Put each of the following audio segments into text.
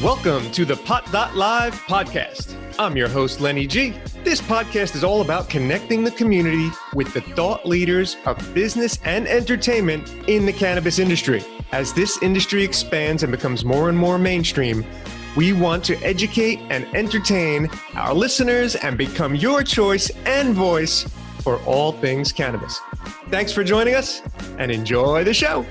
Welcome to the Pot.Live podcast. I'm your host, Lenny G. This podcast is all about connecting the community with the thought leaders of business and entertainment in the cannabis industry. As this industry expands and becomes more and more mainstream, we want to educate and entertain our listeners and become your choice and voice for all things cannabis. Thanks for joining us and enjoy the show.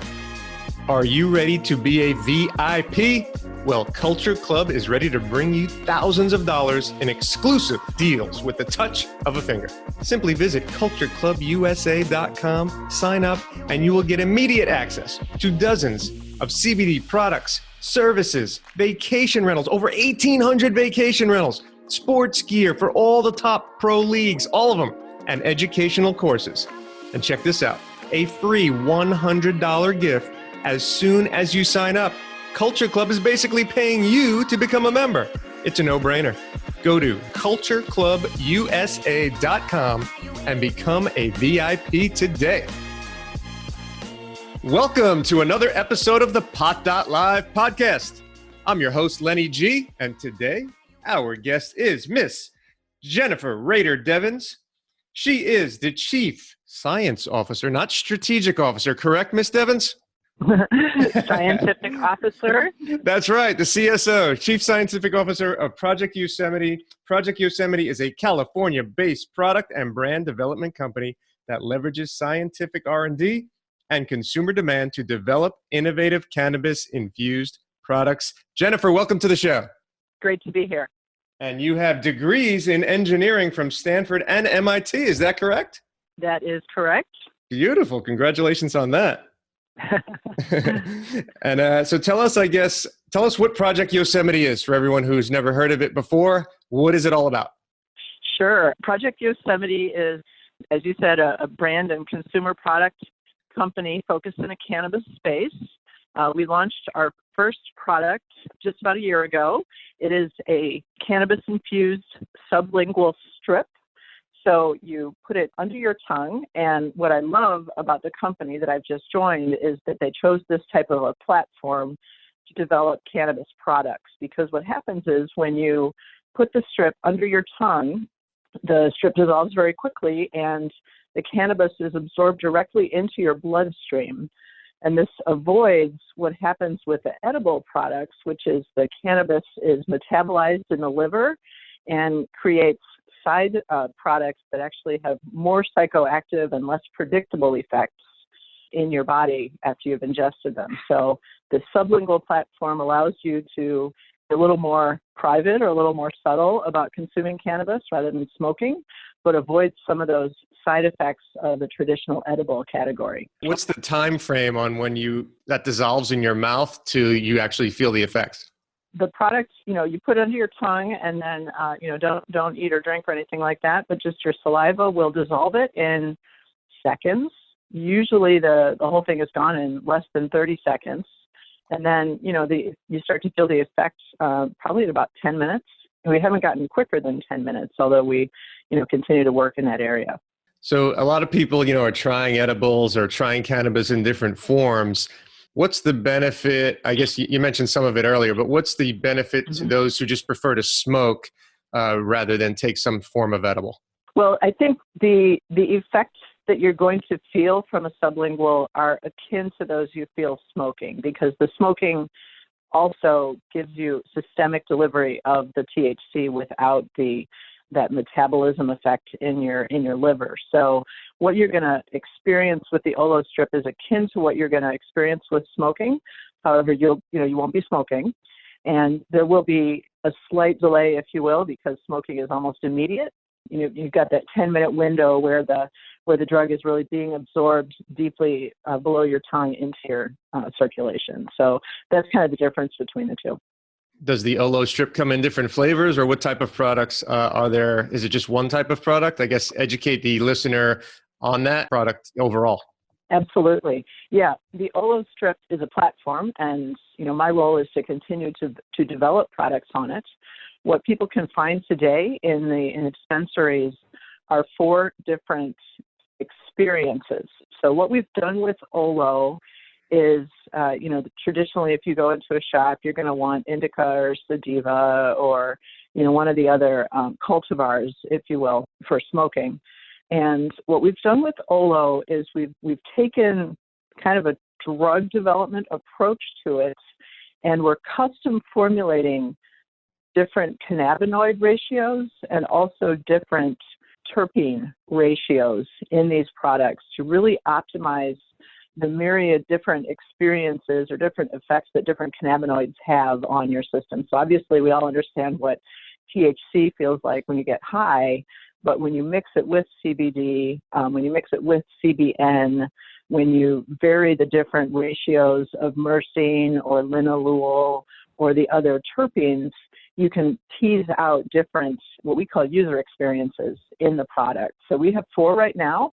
Are you ready to be a VIP? Well, Culture Club is ready to bring you thousands of dollars in exclusive deals with the touch of a finger. Simply visit cultureclubusa.com, sign up, and you will get immediate access to dozens of CBD products, services, vacation rentals, over 1,800 vacation rentals, sports gear for all the top pro leagues, all of them, and educational courses. And check this out, a free $100 gift as soon as you sign up. Culture Club is basically paying you to become a member. It's a no-brainer. Go to cultureclubusa.com and become a VIP today. Welcome to another episode of the Pot.Live podcast. I'm your host, Lenny G, and today our guest is Miss Jennifer Raeder-Devens. She is the Chief Science Officer, not Strategic Officer, correct, Miss Devens? Scientific Officer. That's right, the CSO, Chief Scientific Officer of Project Yosemite. Project Yosemite is a California-based product and brand development company that leverages scientific R&D and consumer demand to develop innovative cannabis-infused products. Jennifer, welcome to the show. Great to be here. And you have degrees in engineering from Stanford and MIT, is that correct? That is correct. Beautiful, congratulations on that. And so tell us what Project Yosemite is for everyone who's never heard of it before. What is it all about? Sure. Project Yosemite is, as you said, a brand and consumer product company focused in the cannabis space. We launched our first product just about a year ago. It is a cannabis-infused sublingual strip. So you put it under your tongue, and what I love about the company that I've just joined is that they chose this type of a platform to develop cannabis products, because what happens is when you put the strip under your tongue, the strip dissolves very quickly and the cannabis is absorbed directly into your bloodstream. And this avoids what happens with the edible products, which is the cannabis is metabolized in the liver and creates side products that actually have more psychoactive and less predictable effects in your body after you've ingested them. So the sublingual platform allows you to be a little more private or a little more subtle about consuming cannabis rather than smoking, but avoids some of those side effects of the traditional edible category. What's the time frame on when that dissolves in your mouth to you actually feel the effects? The product, you put it under your tongue and then, don't eat or drink or anything like that, but just your saliva will dissolve it in seconds. Usually the whole thing is gone in less than 30 seconds. And then, you start to feel the effects probably in about 10 minutes. And we haven't gotten quicker than 10 minutes, although we, continue to work in that area. So a lot of people, are trying edibles or trying cannabis in different forms. What's the benefit? I guess you mentioned some of it earlier, but what's the benefit to those who just prefer to smoke rather than take some form of edible? Well, I think the effects that you're going to feel from a sublingual are akin to those you feel smoking, because the smoking also gives you systemic delivery of the THC without that metabolism effect in your liver. So what you're going to experience with the OLO Strip is akin to what you're going to experience with smoking. However, you won't be smoking, and there will be a slight delay, if you will, because smoking is almost immediate. You've got that 10-minute window where the drug is really being absorbed deeply below your tongue into your circulation. So that's kind of the difference between the two. Does the OLO Strip come in different flavors, or what type of products are there? Is it just one type of product? I guess educate the listener on that product overall. Absolutely. Yeah, the OLO Strip is a platform, and my role is to continue to develop products on it. What people can find today in dispensaries are 4 different experiences. So what we've done with Ollo is, traditionally if you go into a shop, you're going to want indica or sativa or, one of the other cultivars, if you will, for smoking. And what we've done with Ollo is we've taken kind of a drug development approach to it, and we're custom formulating different cannabinoid ratios and also different terpene ratios in these products to really optimize the myriad different experiences or different effects that different cannabinoids have on your system. So obviously we all understand what THC feels like when you get high, but when you mix it with CBD, when you mix it with CBN, when you vary the different ratios of myrcene or linalool or the other terpenes, you can tease out different, what we call user experiences in the product. So we have 4 right now.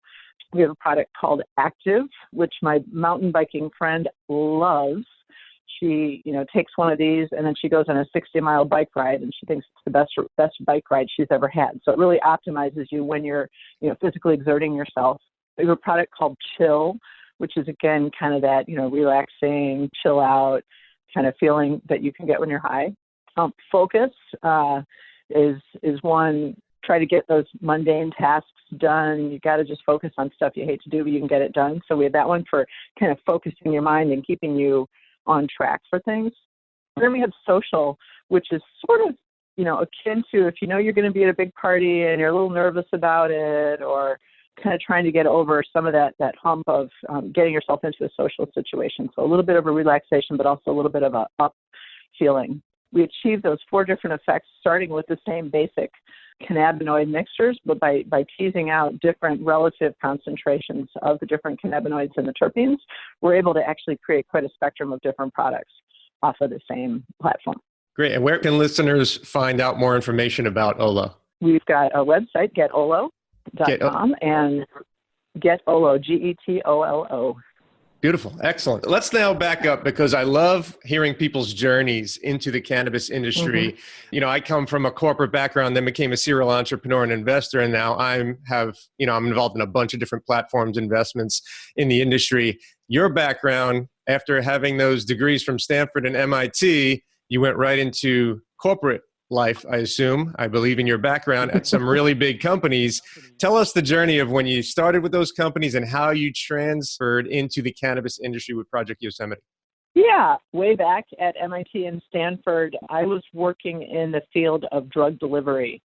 We have a product called Active, which my mountain biking friend loves. She, takes one of these and then she goes on a 60-mile bike ride and she thinks it's the best bike ride she's ever had. So it really optimizes you when you're, physically exerting yourself. We have a product called Chill, which is again kind of that, relaxing, chill out kind of feeling that you can get when you're high. Focus is one. Try to get those mundane tasks done. You got to just focus on stuff you hate to do, but you can get it done. So we have that one for kind of focusing your mind and keeping you on track for things. And then we have Social, which is sort of, akin to if you're going to be at a big party and you're a little nervous about it, or kind of trying to get over some of that hump of getting yourself into a social situation. So a little bit of a relaxation, but also a little bit of a up feeling. We achieve those 4 different effects, starting with the same basic cannabinoid mixtures, but by teasing out different relative concentrations of the different cannabinoids and the terpenes, we're able to actually create quite a spectrum of different products off of the same platform. Great. And where can listeners find out more information about Ollo? We've got a website, getollo.com, and getollo, GETOLO. Beautiful. Excellent. Let's now back up because I love hearing people's journeys into the cannabis industry. Mm-hmm. I come from a corporate background, then became a serial entrepreneur and investor. And now I'm involved in a bunch of different platforms, investments in the industry. Your background, after having those degrees from Stanford and MIT, you went right into corporate life, I assume. I believe in your background at some really big companies. Tell us the journey of when you started with those companies and how you transferred into the cannabis industry with Project Yosemite. Yeah, way back at MIT and Stanford, I was working in the field of drug delivery.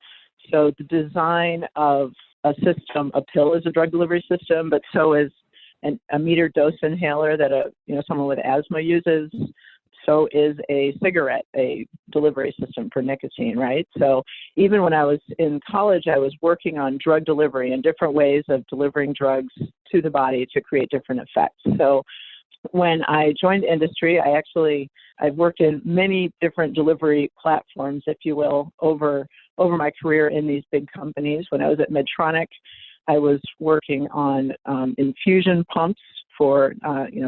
So the design of a system, a pill is a drug delivery system, but so is a metered dose inhaler that someone with asthma uses. So is a cigarette, a delivery system for nicotine, right? So even when I was in college, I was working on drug delivery and different ways of delivering drugs to the body to create different effects. So when I joined industry, I've worked in many different delivery platforms, if you will, over my career in these big companies. When I was at Medtronic, I was working on infusion pumps for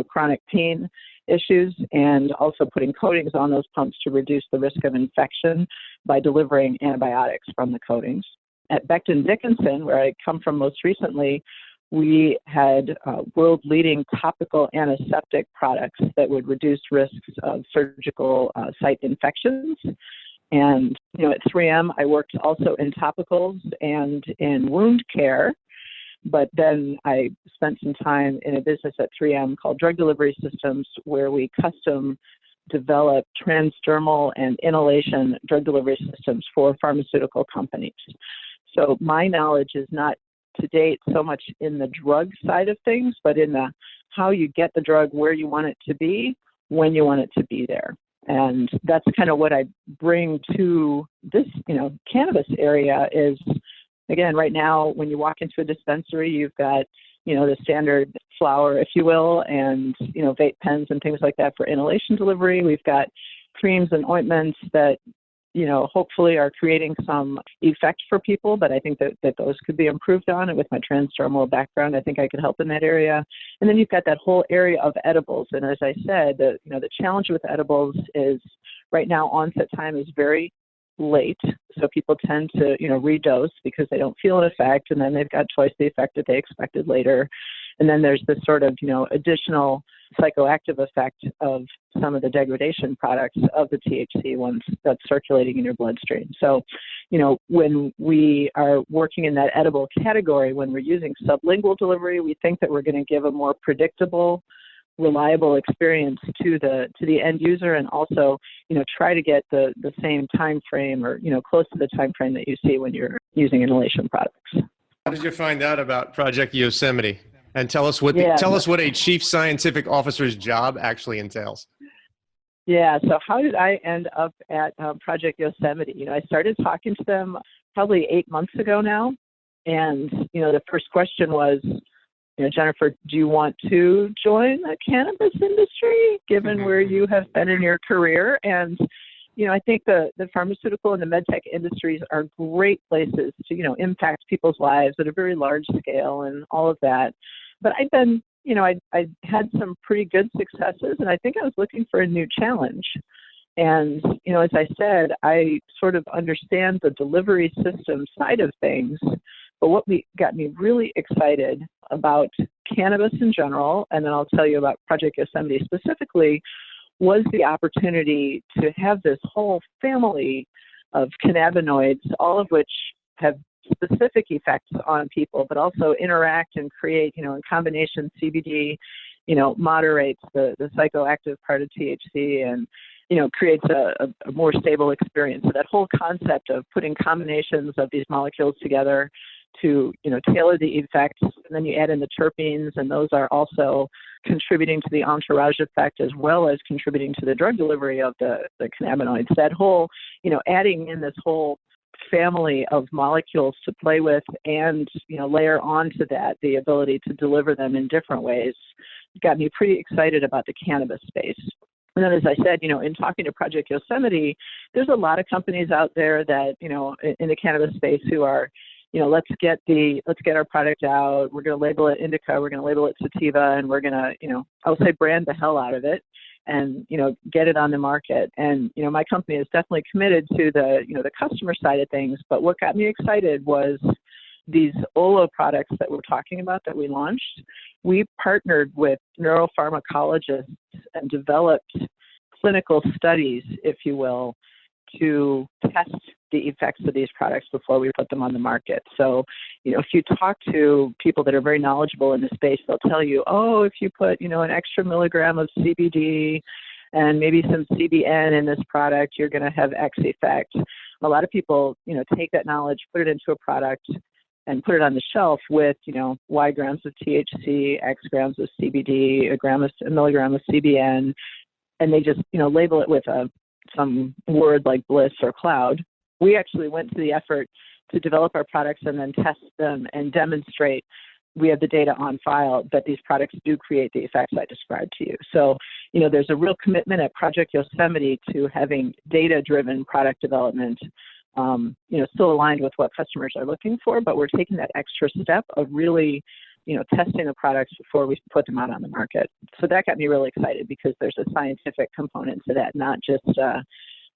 chronic pain issues, and also putting coatings on those pumps to reduce the risk of infection by delivering antibiotics from the coatings. At Becton Dickinson, where I come from most recently, we had world-leading topical antiseptic products that would reduce risks of surgical site infections. And at 3M, I worked also in topicals and in wound care. But then I spent some time in a business at 3M called Drug Delivery Systems, where we custom develop transdermal and inhalation drug delivery systems for pharmaceutical companies. So my knowledge is not to date so much in the drug side of things, but in the how you get the drug where you want it to be, when you want it to be there. And that's kind of what I bring to this, cannabis area is, again, right now, when you walk into a dispensary, you've got, the standard flower, if you will, and, vape pens and things like that for inhalation delivery. We've got creams and ointments that, hopefully are creating some effect for people, but I think that those could be improved on. And with my transdermal background, I think I could help in that area. And then you've got that whole area of edibles. And as I said, the challenge with edibles is right now onset time is very late. So people tend to, redose because they don't feel an effect, and then they've got twice the effect that they expected later. And then there's this sort of, additional psychoactive effect of some of the degradation products of the THC ones that's circulating in your bloodstream. So, when we are working in that edible category, when we're using sublingual delivery, we think that we're going to give a more predictable, reliable experience to the end user, and also, try to get the same time frame, or, close to the time frame that you see when you're using inhalation products. How did you find out about Project Yosemite? And tell us what a chief scientific officer's job actually entails. Yeah, so how did I end up at Project Yosemite? I started talking to them probably 8 months ago now. And, the first question was, Jennifer, do you want to join the cannabis industry, given where you have been in your career? And, I think the pharmaceutical and the medtech industries are great places to, impact people's lives at a very large scale and all of that. But I've been, I had some pretty good successes, and I think I was looking for a new challenge. And, as I said, I sort of understand the delivery system side of things. But what got me really excited about cannabis in general, and then I'll tell you about Project Yosemite specifically, was the opportunity to have this whole family of cannabinoids, all of which have specific effects on people, but also interact and create, in combination, CBD, moderates the psychoactive part of THC and, creates a more stable experience. So that whole concept of putting combinations of these molecules together to, tailor the effects, and then you add in the terpenes, and those are also contributing to the entourage effect as well as contributing to the drug delivery of the cannabinoids. That whole, adding in this whole family of molecules to play with and, layer onto that the ability to deliver them in different ways got me pretty excited about the cannabis space. And then, as I said, in talking to Project Yosemite, there's a lot of companies out there that, in the cannabis space who are, let's get our product out. We're going to label it indica. We're going to label it sativa, and we're going to, I would say, brand the hell out of it and, get it on the market. And, my company is definitely committed to the customer side of things. But what got me excited was these Ollo products that we're talking about that we launched. We partnered with neuropharmacologists and developed clinical studies, if you will, to test the effects of these products before we put them on the market. So, if you talk to people that are very knowledgeable in the space, they'll tell you, oh, if you put, an extra milligram of CBD and maybe some CBN in this product, you're going to have X effect. A lot of people, take that knowledge, put it into a product, and put it on the shelf with, Y grams of THC, X grams of CBD, a milligram of CBN, and they just, label it with some word like bliss or cloud. We actually went to the effort to develop our products and then test them and demonstrate we have the data on file that these products do create the effects I described to you. So, there's a real commitment at Project Yosemite to having data-driven product development, still aligned with what customers are looking for, but we're taking that extra step of really, testing the products before we put them out on the market. So that got me really excited because there's a scientific component to that, not just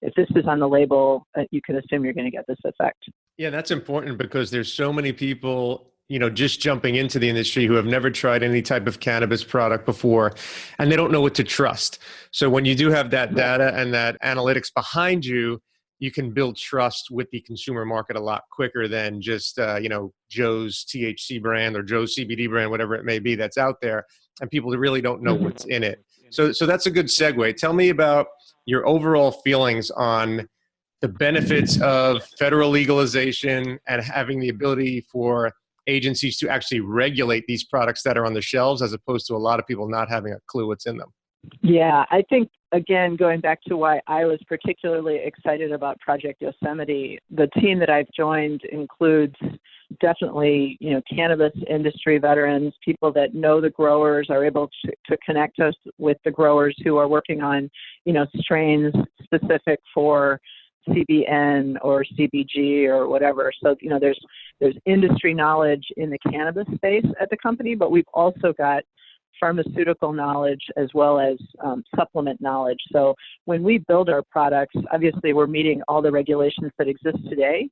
if this is on the label, you can assume you're going to get this effect. Yeah, that's important because there's so many people, just jumping into the industry who have never tried any type of cannabis product before, and they don't know what to trust. So when you do have that data and that analytics behind you, you can build trust with the consumer market a lot quicker than just, Joe's THC brand or Joe's CBD brand, whatever it may be that's out there, and people really don't know what's in it. So that's a good segue. Tell me about your overall feelings on the benefits of federal legalization and having the ability for agencies to actually regulate these products that are on the shelves, as opposed to a lot of people not having a clue what's in them. Yeah, I think, again, going back to why I was particularly excited about Project Yosemite, the team that I've joined includes definitely, cannabis industry veterans, people that know the growers, are able to connect us with the growers who are working on, strains specific for CBN or CBG or whatever. So, there's industry knowledge in the cannabis space at the company, but we've also got pharmaceutical knowledge as well as supplement knowledge. So when we build our products, obviously we're meeting all the regulations that exist today,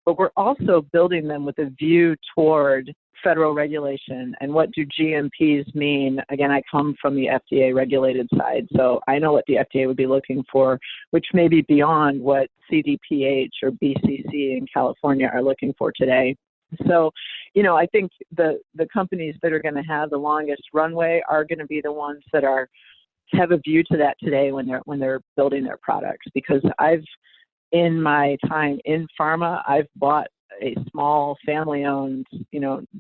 but we're also building them with a view toward federal regulation. And what do GMPs mean? Again, I come from the FDA regulated side, so I know what the FDA would be looking for, which may be beyond what CDPH or BCC in California are looking for today. So, I think the companies that are going to have the longest runway are going to be the ones that have a view to that today when they're building their products. Because in my time in pharma, I've bought a small family-owned,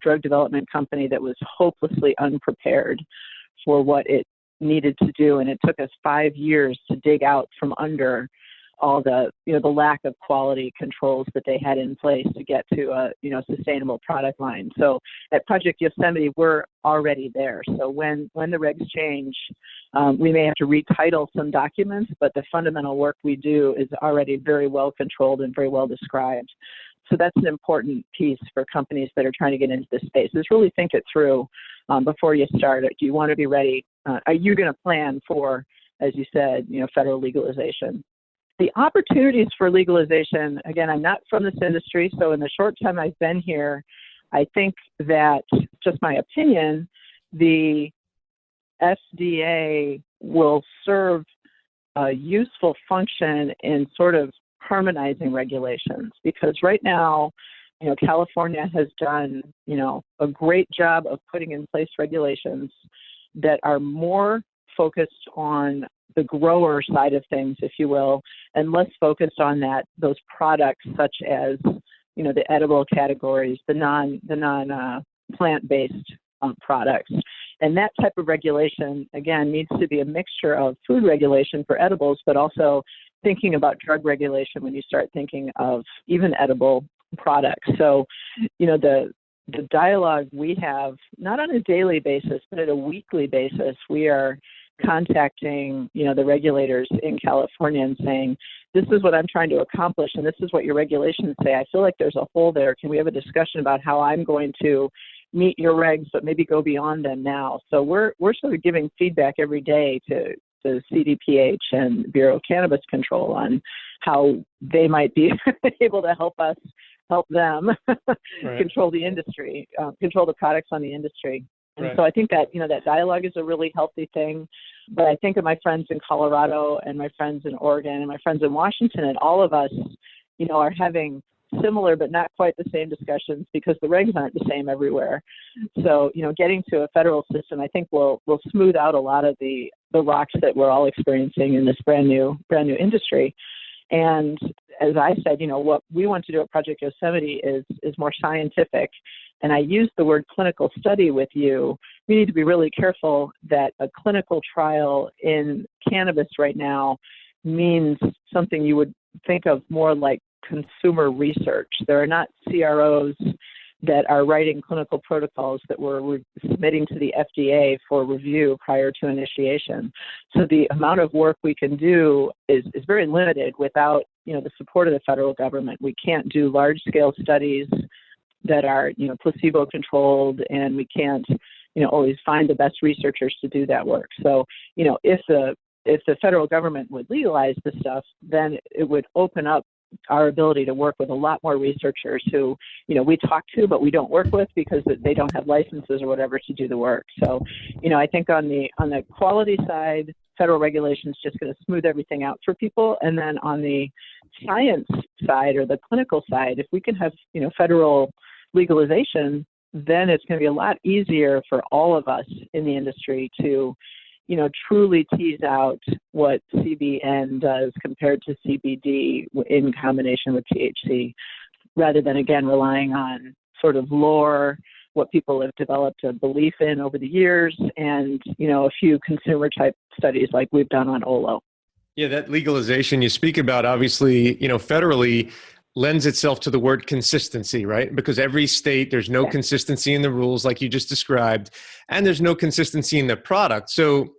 drug development company that was hopelessly unprepared for what it needed to do, and it took us 5 years to dig out from under all the lack of quality controls that they had in place to get to a sustainable product line. So at Project Yosemite, we're already there. So when the regs change, we may have to retitle some documents, but the fundamental work we do is already very well controlled and very well described. So that's an important piece for companies that are trying to get into this space, is really think it through before you start. Do you want to be ready? Are you going to plan for, as you said, federal legalization? The opportunities for legalization, again, I'm not from this industry, so in the short time I've been here, I think that, just my opinion, the FDA will serve a useful function in sort of harmonizing regulations, because right now, California has done, a great job of putting in place regulations that are more focused on the grower side of things, if you will, and less focused on those products such as, the edible categories, the non plant-based products. And that type of regulation, again, needs to be a mixture of food regulation for edibles, but also thinking about drug regulation when you start thinking of even edible products. So, the dialogue we have, not on a daily basis, but at a weekly basis, we are contacting, the regulators in California and saying, this is what I'm trying to accomplish, and this is what your regulations say. I feel like there's a hole there. Can we have a discussion about how I'm going to meet your regs, but maybe go beyond them now? So we're sort of giving feedback every day to CDPH and Bureau of Cannabis Control on how they might be able to help them Right. control the industry, control the products on the industry. And Right. so I think that, that dialogue is a really healthy thing. But I think of my friends in Colorado and my friends in Oregon and my friends in Washington, and all of us, are having similar but not quite the same discussions because the regs aren't the same everywhere. So, getting to a federal system, I think will smooth out a lot of the rocks that we're all experiencing in this brand new industry. And as I said, what we want to do at Project Yosemite is more scientific. And I use the word clinical study with you. We need to be really careful that a clinical trial in cannabis right now means something you would think of more like consumer research. There are not CROs that are writing clinical protocols that we're submitting to the FDA for review prior to initiation. So the amount of work we can do is very limited without, the support of the federal government. We can't do large-scale studies that are, placebo-controlled, and we can't, always find the best researchers to do that work. So, if the federal government would legalize this stuff, then it would open up our ability to work with a lot more researchers who, we talk to, but we don't work with because they don't have licenses or whatever to do the work. So, I think on the quality side, federal regulation is just going to smooth everything out for people. And then on the science side or the clinical side, if we can have, federal legalization, then it's going to be a lot easier for all of us in the industry to, truly tease out what CBN does compared to CBD in combination with THC, rather than, again, relying on sort of lore, what people have developed a belief in over the years, and, a few consumer type studies like we've done on Ollo. Yeah, that legalization you speak about, obviously, federally lends itself to the word consistency, right? Because every state, there's no consistency in the rules like you just described, and there's no consistency in the product. So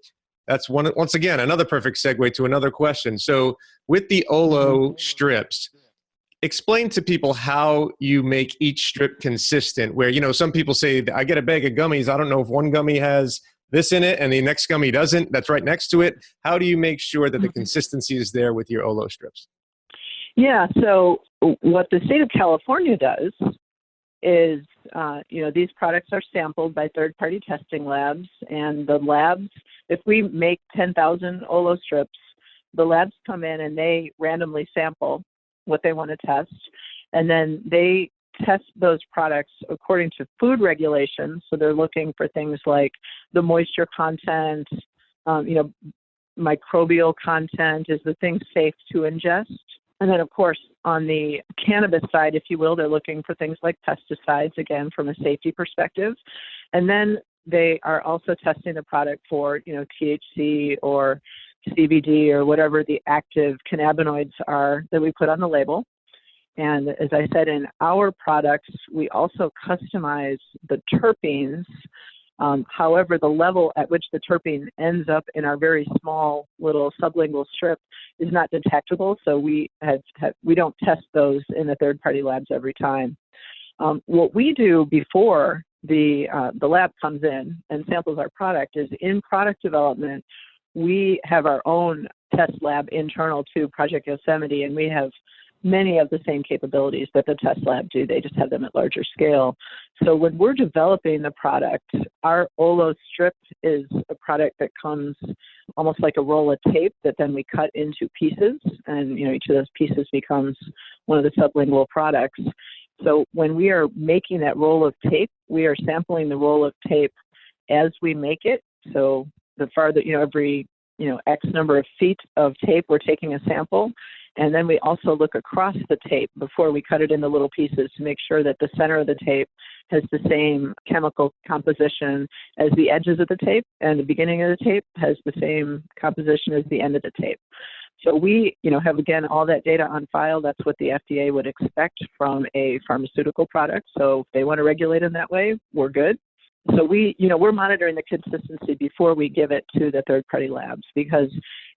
that's once again, another perfect segue to another question. So with the OLO strips, explain to people how you make each strip consistent, where, some people say, I get a bag of gummies, I don't know if one gummy has this in it and the next gummy doesn't, that's right next to it. How do you make sure that the consistency is there with your OLO strips? Yeah, so what the state of California does is, these products are sampled by third-party testing labs, and the labs, if we make 10,000 OLO strips, the labs come in and they randomly sample what they want to test, and then they test those products according to food regulations. So they're looking for things like the moisture content, microbial content, is the thing safe to ingest? And then, of course, on the cannabis side, if you will, they're looking for things like pesticides, again, from a safety perspective. And then they are also testing the product for, THC or CBD or whatever the active cannabinoids are that we put on the label. And as I said, in our products, we also customize the terpenes. However, the level at which the terpene ends up in our very small little sublingual strip is not detectable, so we don't test those in the third-party labs every time. What we do before the lab comes in and samples our product is, in product development, we have our own test lab internal to Project Yosemite, and we have many of the same capabilities that the test lab do. They just have them at larger scale. So when we're developing the product, our OLO Strip is a product that comes almost like a roll of tape that then we cut into pieces, and each of those pieces becomes one of the sublingual products. So when we are making that roll of tape, we are sampling the roll of tape as we make it. So the farther, every X number of feet of tape, we're taking a sample. And then we also look across the tape before we cut it into little pieces to make sure that the center of the tape has the same chemical composition as the edges of the tape, and the beginning of the tape has the same composition as the end of the tape. So we, have, again, all that data on file. That's what the FDA would expect from a pharmaceutical product. So if they want to regulate in that way, we're good. So we're monitoring the consistency before we give it to the third-party labs, because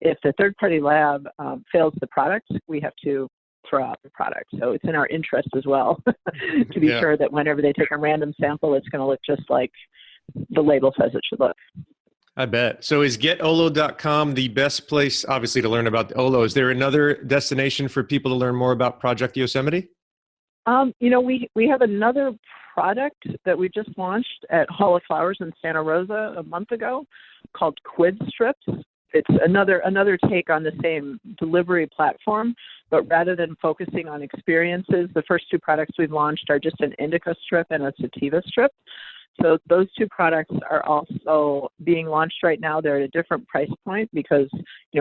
if the third-party lab fails the product, we have to throw out the product. So it's in our interest as well to be sure that whenever they take a random sample, it's going to look just like the label says it should look. I bet. So is getolo.com the best place, obviously, to learn about the OLO? Is there another destination for people to learn more about Project Yosemite? We have another product that we just launched at Hall of Flowers in Santa Rosa a month ago called Quid Strips. It's another take on the same delivery platform, but rather than focusing on experiences, the first two products we've launched are just an indica strip and a sativa strip. So those two products are also being launched right now. They're at a different price point because,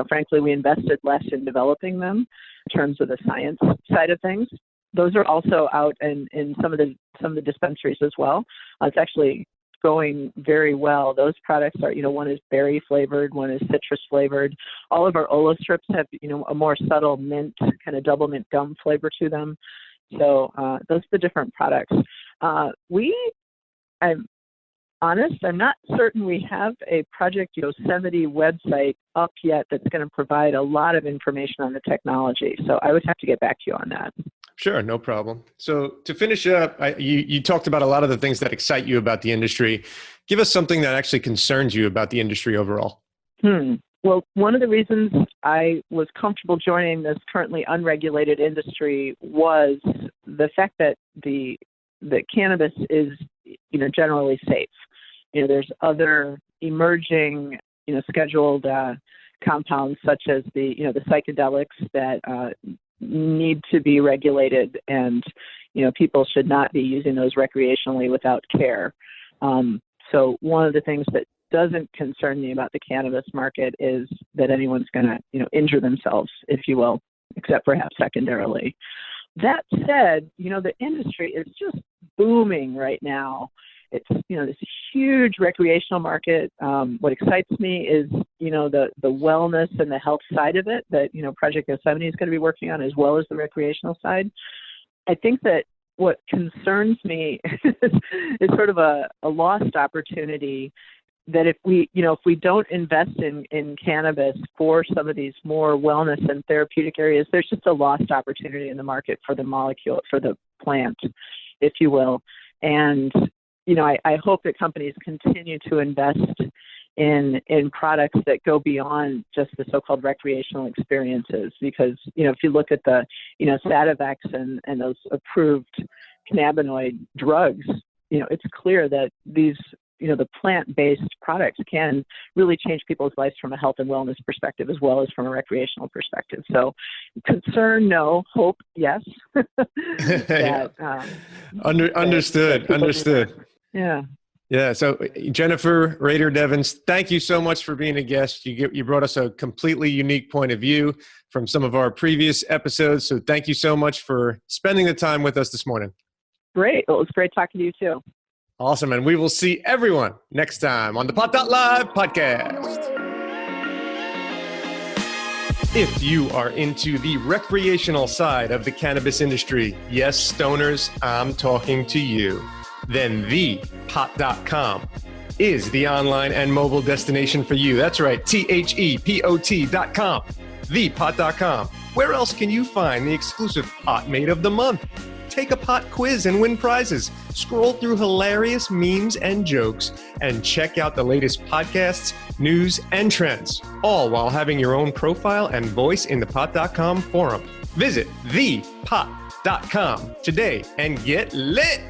frankly, we invested less in developing them in terms of the science side of things. Those are also out in some of the dispensaries as well. It's actually going very well. Those products are, one is berry flavored, one is citrus flavored. All of our OLO strips have, a more subtle mint, kind of double mint gum flavor to them. So those are the different products. I'm honest, I'm not certain we have a Project Yosemite website up yet that's going to provide a lot of information on the technology. So I would have to get back to you on that. Sure, no problem. So to finish up, you talked about a lot of the things that excite you about the industry. Give us something that actually concerns you about the industry overall. Well, one of the reasons I was comfortable joining this currently unregulated industry was the fact that the cannabis is, generally safe. There's other emerging, scheduled compounds such as the psychedelics that need to be regulated, and people should not be using those recreationally without care. So one of the things that doesn't concern me about the cannabis market is that anyone's going to injure themselves, if you will, except perhaps secondarily. That said, the industry is just booming right now. It's this huge recreational market. What excites me is the wellness and the health side of it that Project Yosemite is going to be working on, as well as the recreational side. I think that what concerns me is sort of a lost opportunity, that if we don't invest in cannabis for some of these more wellness and therapeutic areas, there's just a lost opportunity in the market for the molecule, for the plant, if you will. And I hope that companies continue to invest in products that go beyond just the so-called recreational experiences. Because, if you look at the, Sativex and those approved cannabinoid drugs, it's clear that these, the plant-based products can really change people's lives from a health and wellness perspective, as well as from a recreational perspective. So concern, no. Hope, yes. Understood. Yeah. Yeah. So Jennifer Raeder-Devens, thank you so much for being a guest. You brought us a completely unique point of view from some of our previous episodes. So thank you so much for spending the time with us this morning. Great. Well, it was great talking to you too. Awesome. And we will see everyone next time on the Pot.Live podcast. If you are into the recreational side of the cannabis industry, yes, stoners, I'm talking to you, then thepot.com is the online and mobile destination for you. That's right, THEPOT.com, thepot.com. Where else can you find the exclusive Pot Mate of the Month? Take a pot quiz and win prizes. Scroll through hilarious memes and jokes and check out the latest podcasts, news, and trends, all while having your own profile and voice in the pot.com forum. Visit thepot.com today and get lit.